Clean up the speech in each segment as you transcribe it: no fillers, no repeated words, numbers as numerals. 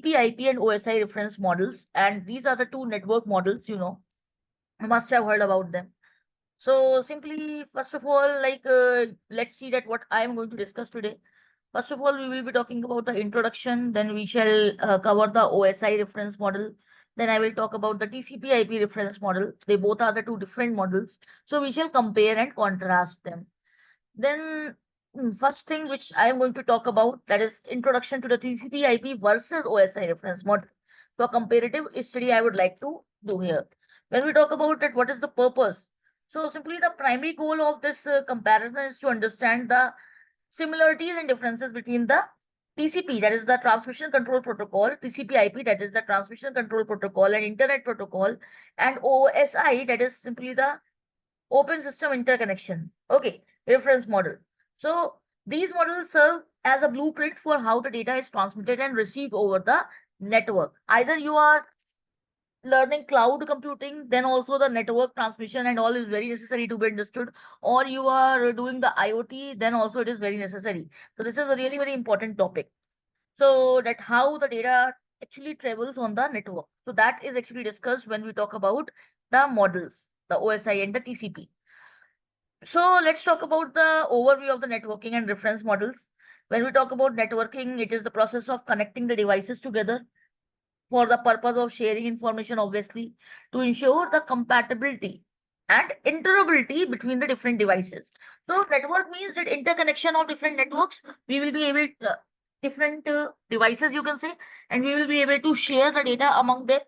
TCP IP and OSI reference models, and these are the two network models, you must have heard about them. So simply, first of all, let's see that what I am going to discuss today. First of all, we will be talking about the introduction, then we shall cover the OSI reference model. Then I will talk about the TCP IP reference model. They both are the two different models. So we shall compare and contrast them. Then first thing which I am going to talk about, that is introduction to the TCP IP versus OSI reference model. So a comparative study I would like to do here. When we talk about it, what is the purpose? So simply the primary goal of this comparison is to understand the similarities and differences between the TCP, that is the transmission control protocol, TCP IP, that is the transmission control protocol and internet protocol, and OSI, that is simply the open system interconnection. Okay, reference model. So these models serve as a blueprint for how the data is transmitted and received over the network. Either you are learning cloud computing, then also the network transmission and all is very necessary to be understood, or you are doing the IoT, then also it is very necessary. So this is a really very important topic. So that how the data actually travels on the network. So that is actually discussed when we talk about the models, the OSI and the TCP. So let's talk about the overview of the networking and reference models. When we talk about networking, it is the process of connecting the devices together for the purpose of sharing information, obviously, to ensure the compatibility and interoperability between the different devices. So network means that interconnection of different networks. We will be able to, different devices, you can say, and we will be able to share the data among them.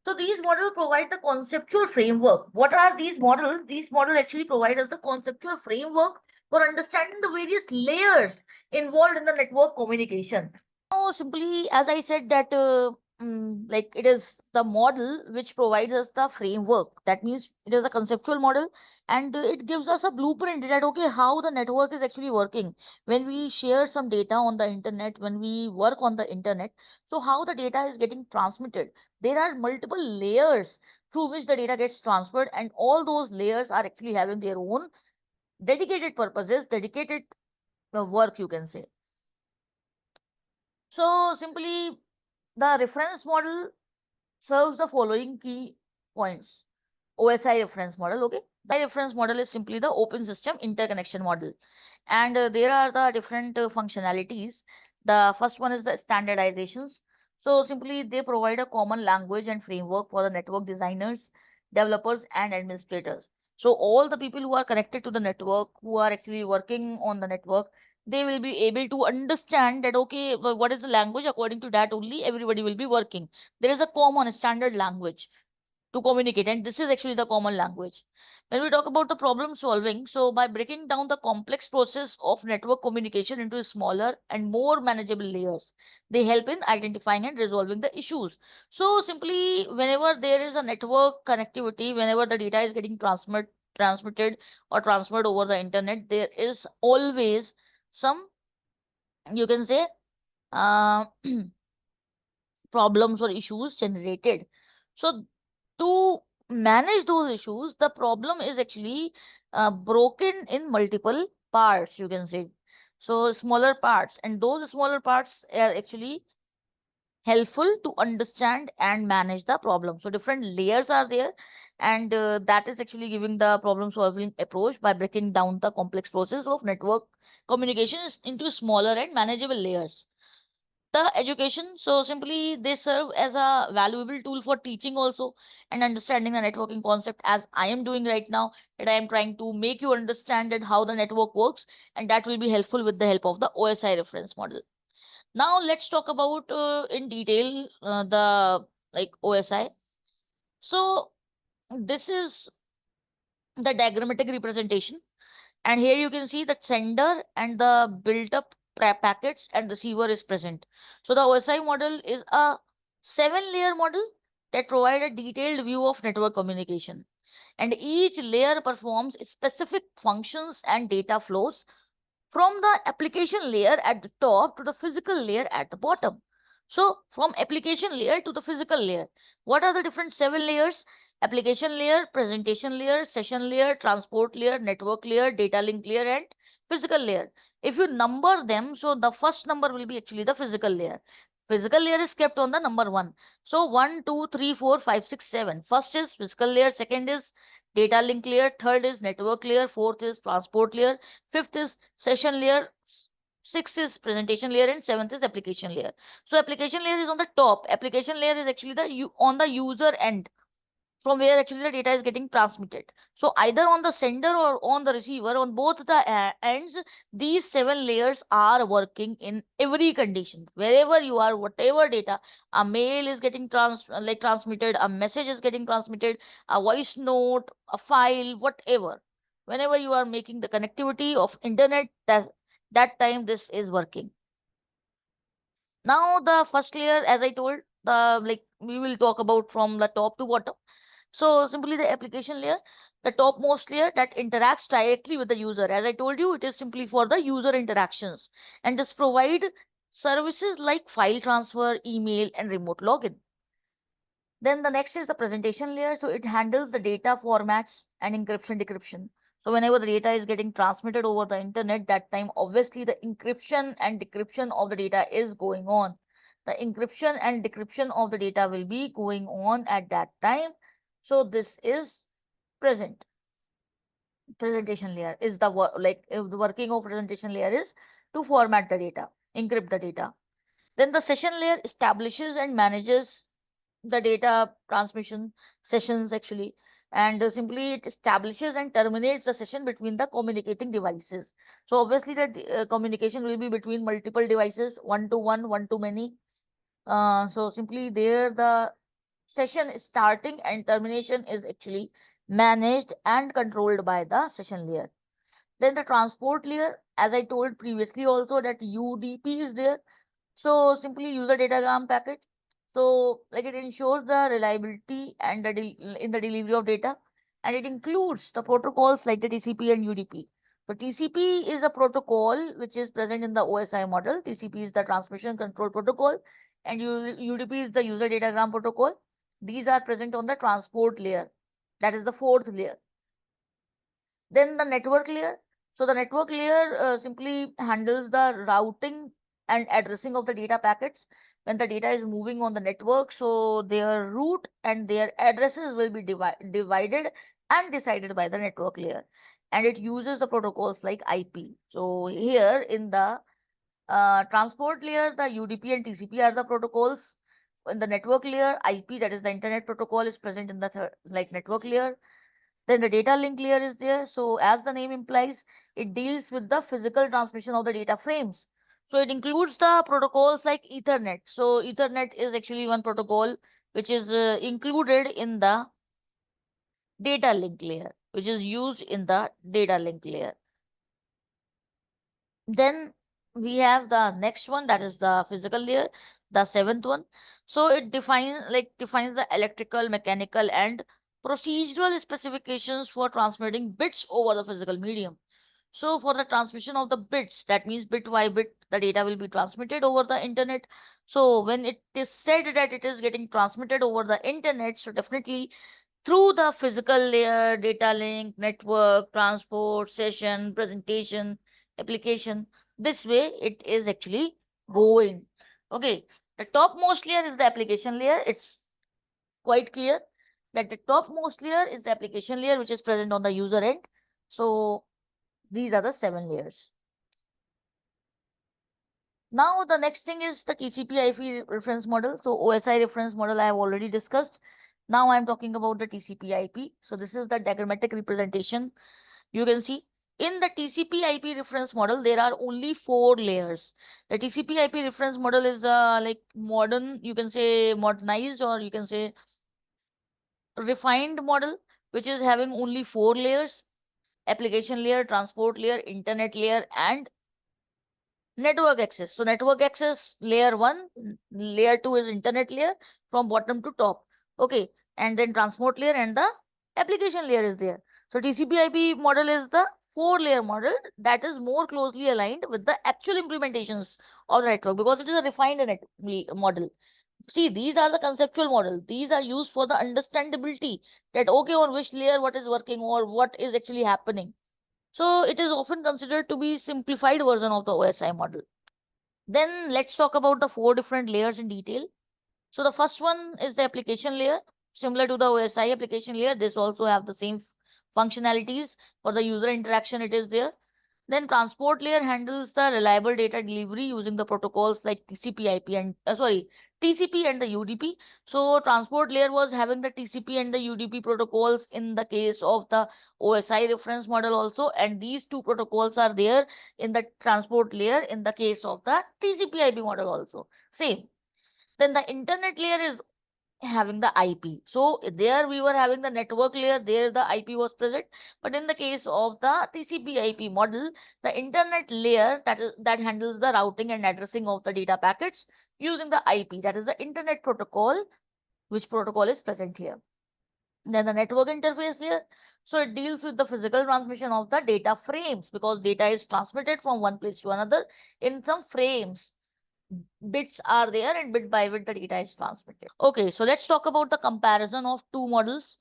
So these models provide the conceptual framework. What are these models? These models actually provide us the conceptual framework for understanding the various layers involved in the network communication. Now, simply, as I said, that like it is the model which provides us the framework. That means it is a conceptual model, and it gives us a blueprint that okay, how the network is actually working. When we share some data on the internet, when we work on the internet, so how the data is getting transmitted. There are multiple layers through which the data gets transferred, and all those layers are actually having their own dedicated purposes, dedicated work, you can say. So simply the reference model serves the following key points. OSI reference model, okay? The reference model is simply the open system interconnection model. And there are the different functionalities. The first one is the standardizations. So simply they provide a common language and framework for the network designers, developers, and administrators. So all the people who are connected to the network, who are actually working on the network, they will be able to understand that okay, what is the language, according to that only everybody will be working. There is a common standard language to communicate, and this is actually the common language. When we talk about the problem solving, so by breaking down the complex process of network communication into smaller and more manageable layers, they help in identifying and resolving the issues. So simply whenever there is a network connectivity, whenever the data is getting transmitted or transferred over the internet, there is always some, you can say, uh, problems or issues generated. So to manage those issues, the problem is actually broken in multiple parts, you can say. So smaller parts, and those smaller parts are actually helpful to understand and manage the problem. So different layers are there, and that is actually giving the problem solving approach by breaking down the complex process of network communications into smaller and manageable layers. The education, so simply they serve as a valuable tool for teaching also and understanding the networking concept, as I am doing right now, that I am trying to make you understand that how the network works, and that will be helpful with the help of the OSI reference model. Now let's talk about in detail the like OSI. So this is the diagrammatic representation, and here you can see that sender and the built up packets and receiver is present. So the OSI model is a 7-layer model that provide a detailed view of network communication, and each layer performs specific functions and data flows from the application layer at the top to the physical layer at the bottom. So from application layer to the physical layer, what are the different 7 layers? Application layer, presentation layer, session layer, transport layer, network layer, data link layer, and physical layer. If you number them, so the first number will be actually the physical layer. Physical layer is kept on the number 1. So 1, 2, 3, 4, 5, 6, 7. First is physical layer, second is data link layer, third is network layer, fourth is transport layer, fifth is session layer, sixth is presentation layer, and seventh is application layer. So application layer is on the top. Application layer is actually on the user end, from where actually the data is getting transmitted. So either on the sender or on the receiver, on both the ends, these 7 layers are working in every condition. Wherever you are, whatever data, a mail is getting transmitted, a message is getting transmitted, a voice note, a file, whatever. Whenever you are making the connectivity of internet, that time this is working. Now the first layer, as I told, we will talk about from the top to bottom. So simply the application layer, the topmost layer that interacts directly with the user. As I told you, it is simply for the user interactions, and this provide services like file transfer, email, and remote login. Then the next is the presentation layer. So it handles the data formats and encryption, decryption. So whenever the data is getting transmitted over the internet, that time obviously the encryption and decryption of the data is going on. The encryption and decryption of the data will be going on at that time. So this is presentation layer is the the working of presentation layer is to format the data, encrypt the data. Then the session layer establishes and manages the data transmission sessions actually, and simply it establishes and terminates the session between the communicating devices. So obviously the communication will be between multiple devices, one to one, one to many. So simply there the session starting and termination is actually managed and controlled by the session layer. Then the transport layer, as I told previously also, that UDP is there. So simply user datagram packet. So like it ensures the reliability and in the delivery of data, and it includes the protocols like the TCP and UDP. So TCP is a protocol which is present in the OSI model. TCP is the transmission control protocol, and UDP is the user datagram protocol. These are present on the transport layer. That is the fourth layer. Then the network layer. So the network layer simply handles the routing and addressing of the data packets when the data is moving on the network. So their route and their addresses will be divided and decided by the network layer. And it uses the protocols like IP. So here in the transport layer, the UDP and TCP are the protocols. In the network layer, IP, that is the internet protocol, is present in the network layer. Then the data link layer is there. So as the name implies, it deals with the physical transmission of the data frames. So it includes the protocols like Ethernet. So Ethernet is actually one protocol which is included in the data link layer, which is used in the data link layer. Then we have the next one, that is the physical layer, the seventh one. So it defines the electrical, mechanical, and procedural specifications for transmitting bits over the physical medium. So for the transmission of the bits, that means bit by bit, the data will be transmitted over the internet. So when it is said that it is getting transmitted over the internet, so definitely through the physical layer, data link, network, transport, session, presentation, application. This way it is actually going. Okay, the topmost layer is the application layer. It's quite clear that the topmost layer is the application layer, which is present on the user end. So these are the 7 layers. Now the next thing is the TCP/IP reference model. So OSI reference model I have already discussed. Now I am talking about the TCP/IP. So this is the diagrammatic representation. You can see in the TCP/IP reference model, there are only 4 layers. The TCP/IP reference model is modern, you can say modernized, or you can say refined model, which is having only 4 layers: application layer, transport layer, internet layer, and network access. So network access layer 1, layer 2 is internet layer from bottom to top. Okay, and then transport layer and the application layer is there. So TCP/IP model is the 4-layer model that is more closely aligned with the actual implementations of the network, because it is a refined model. See, these are the conceptual model. These are used for the understandability that okay, on which layer what is working or what is actually happening. So it is often considered to be simplified version of the OSI model. Then let's talk about the 4 different layers in detail. So the first one is the application layer. Similar to the OSI application layer, this also have the same functionalities. For the user interaction, it is there. Then transport layer handles the reliable data delivery using the protocols like TCP/IP and TCP and the UDP. So transport layer was having the TCP and the UDP protocols in the case of the OSI reference model also, and these two protocols are there in the transport layer in the case of the TCP/IP model also. Same. Then the internet layer is having the IP. So there we were having the network layer, there the IP was present. But in the case of the TCP/IP model, the internet layer that handles the routing and addressing of the data packets using the IP, that is the internet protocol, which protocol is present here. Then the network interface layer. So it deals with the physical transmission of the data frames, because data is transmitted from one place to another in some frames. Bits are there, and bit by bit the data is transmitted. Okay, so let's talk about the comparison of two models.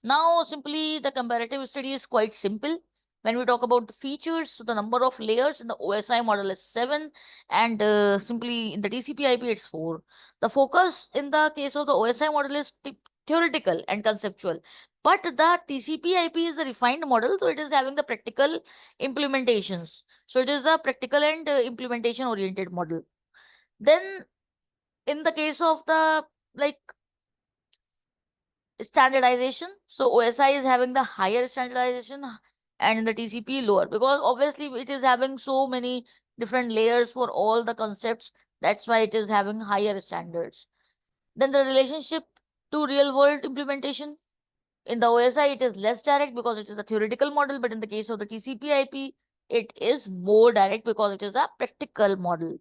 Now, simply the comparative study is quite simple. When we talk about the features, so the number of layers in the OSI model is 7, and simply in the TCP/IP it's 4. The focus in the case of the OSI model is theoretical and conceptual, but the TCP/IP is the refined model, so it is having the practical implementations. So it is a practical and implementation oriented model. Then in the case of the like standardization, so OSI is having the higher standardization, and in the TCP lower, because obviously it is having so many different layers for all the concepts. That's why it is having higher standards. Then the relationship to real world implementation. In the OSI, it is less direct because it is a theoretical model, but in the case of the TCP/IP, it is more direct because it is a practical model.